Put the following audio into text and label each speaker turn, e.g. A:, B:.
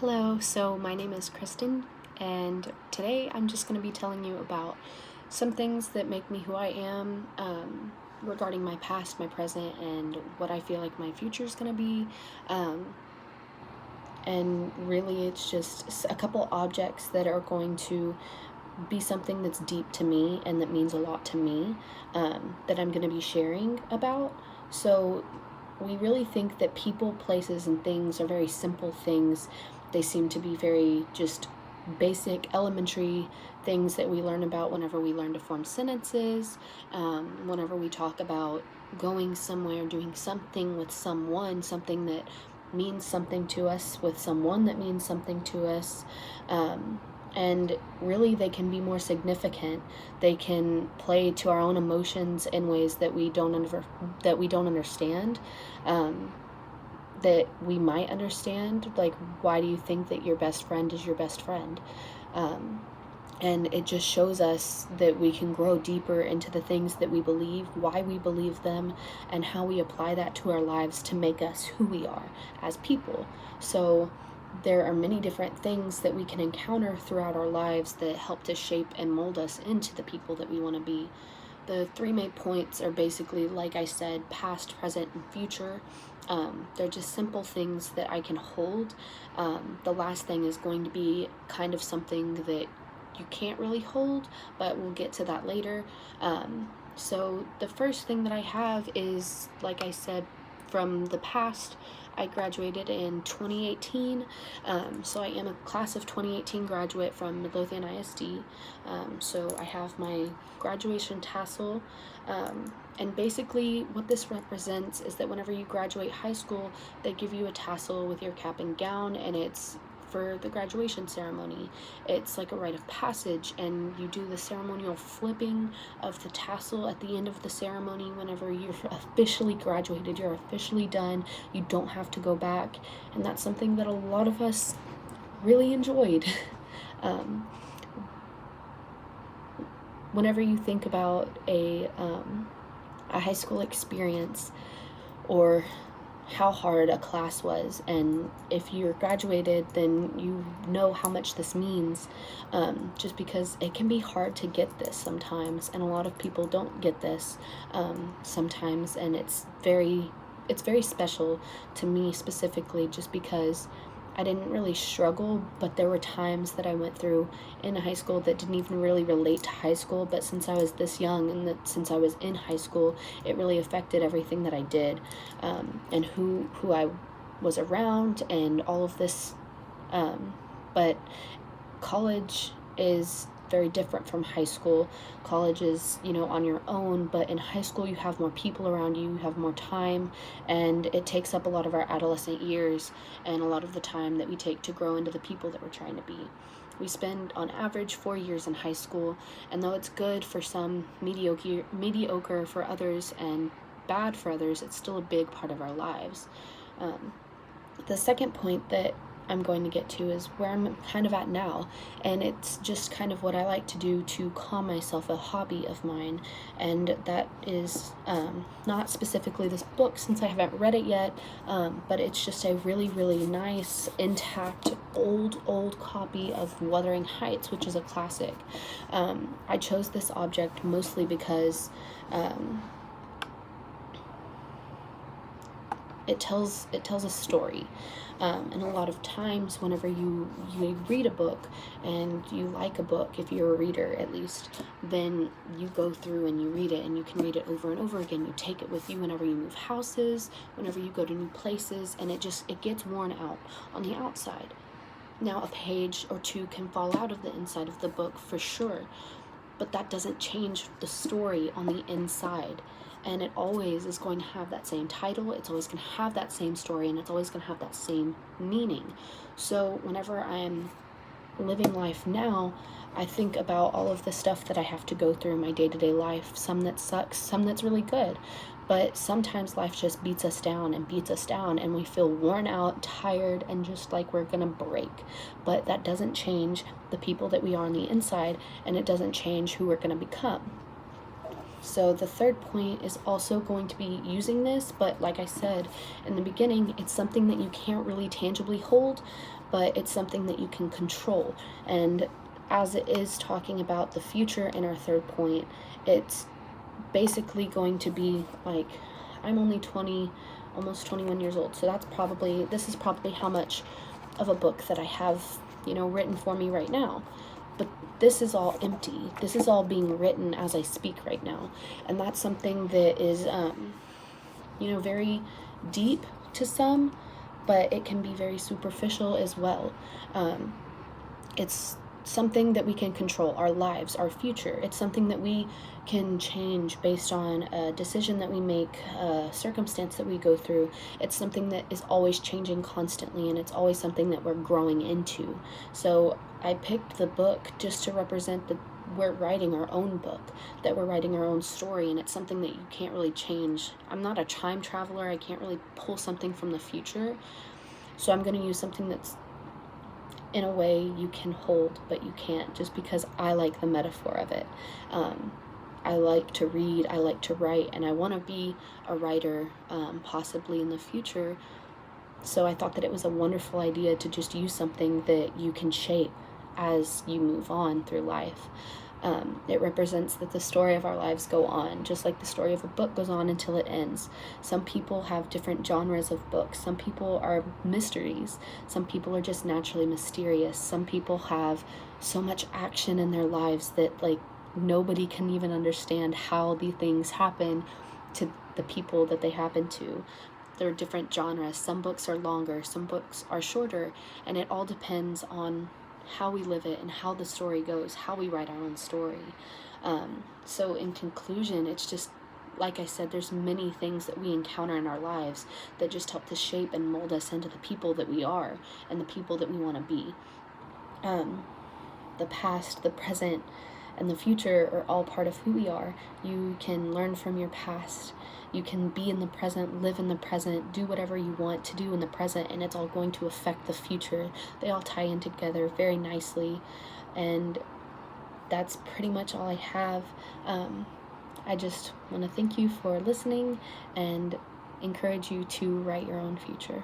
A: Hello, so my name is Kristen, and today I'm just going to be telling you about some things that make me who I am regarding my past, my present, and what I feel like my future is going to be. Um, and really, it's just a couple objects that are going to be something that's deep to me and that means a lot to me that I'm going to be sharing about. So, we really think that people, places, and things are very simple things. They seem to be very just basic, elementary things that we learn about whenever we learn to form sentences, whenever we talk about going somewhere, doing something with someone, something that means something to us, with someone that means something to us. And really they can be more significant. They can play to our own emotions in ways that we don't understand, that we might understand, like, why do you think that your best friend is your best friend? And it just shows us that we can grow deeper into the things that we believe, why we believe them, and how we apply that to our lives to make us who we are as people. So there are many different things that we can encounter throughout our lives that help to shape and mold us into the people that we want to be. The three main points are basically, like I said, past, present, and future. They're just simple things that I can hold. The last thing is going to be kind of something that you can't really hold, but we'll get to that later. So the first thing that I have is, like I said, from the past. I graduated in 2018, so I am a class of 2018 graduate from Midlothian ISD. So I have my graduation tassel, and basically what this represents is that whenever you graduate high school, they give you a tassel with your cap and gown, and it's for the graduation ceremony. It's like a rite of passage, and you do the ceremonial flipping of the tassel at the end of the ceremony. Whenever you're officially graduated, you're officially done, you don't have to go back, and that's something that a lot of us really enjoyed. um, Whenever you think about a high school experience, or how hard a class was, and if you're graduated, then you know how much this means, just because it can be hard to get this sometimes, and a lot of people don't get this sometimes, and it's very special to me specifically, just because I didn't really struggle, but there were times that I went through in high school that didn't even really relate to high school, but since I was this young and that since I was in high school, it really affected everything that I did, and who I was around and all of this. But college is very different from high school. College is, on your own, but in high school you have more people around you, you have more time, and it takes up a lot of our adolescent years and a lot of the time that we take to grow into the people that we're trying to be. We spend on average 4 years in high school, and though it's good for some, mediocre for others, and bad for others, it's still a big part of our lives. The second point that I'm going to get to is where I'm kind of at now, and it's just kind of what I like to do to calm myself, a hobby of mine, and that is not specifically this book since I haven't read it yet, but it's just a really, really nice, intact, old copy of Wuthering Heights, which is a classic. I chose this object mostly because it tells a story, and a lot of times whenever you read a book and you like a book, if you're a reader at least, then you go through and you read it, and you can read it over and over again. You take it with you whenever you move houses, whenever you go to new places, and it gets worn out on the outside. Now a page or two can fall out of the inside of the book for sure, but that doesn't change the story on the inside. And it always is going to have that same title, it's always going to have that same story, and it's always going to have that same meaning. So whenever I'm living life now, I think about all of the stuff that I have to go through in my day-to-day life, some that sucks, some that's really good. But sometimes life just beats us down, and we feel worn out, tired, and just like we're gonna break. But that doesn't change the people that we are on the inside, and it doesn't change who we're gonna become. So the third point is also going to be using this, but like I said in the beginning, it's something that you can't really tangibly hold, but it's something that you can control. And as it is talking about the future in our third point, it's basically going to be like, I'm only 20, almost 21 years old. So this is probably how much of a book that I have, written for me right now. But this is all empty. This is all being written as I speak right now. And that's something that is, very deep to some, but it can be very superficial as well. Um, it's something that we can control, our lives, our future. It's something that we can change based on a decision that we make, a circumstance that we go through. It's something that is always changing constantly, and it's always something that we're growing into. So I picked the book just to represent that we're writing our own book, that we're writing our own story, and it's something that you can't really change. I'm not a time traveler. I can't really pull something from the future. So I'm going to use something that's in a way you can hold, but you can't, just because I like the metaphor of it. I like to read, I like to write, and I want to be a writer, possibly in the future. So I thought that it was a wonderful idea to just use something that you can shape as you move on through life. It represents that the story of our lives go on, just like the story of a book goes on until it ends. Some people have different genres of books. Some people are mysteries. Some people are just naturally mysterious. Some people have so much action in their lives that, like, nobody can even understand how the things happen to the people that they happen to. There are different genres. Some books are longer, some books are shorter, and it all depends on how we live it and how the story goes, how we write our own story. So in conclusion, it's just, like I said, there's many things that we encounter in our lives that just help to shape and mold us into the people that we are and the people that we want to be. The past, the present, and the future are all part of who we are. You can learn from your past. You can be in the present, live in the present, do whatever you want to do in the present, and it's all going to affect the future. They all tie in together very nicely, and that's pretty much all I have. I just want to thank you for listening and encourage you to write your own future.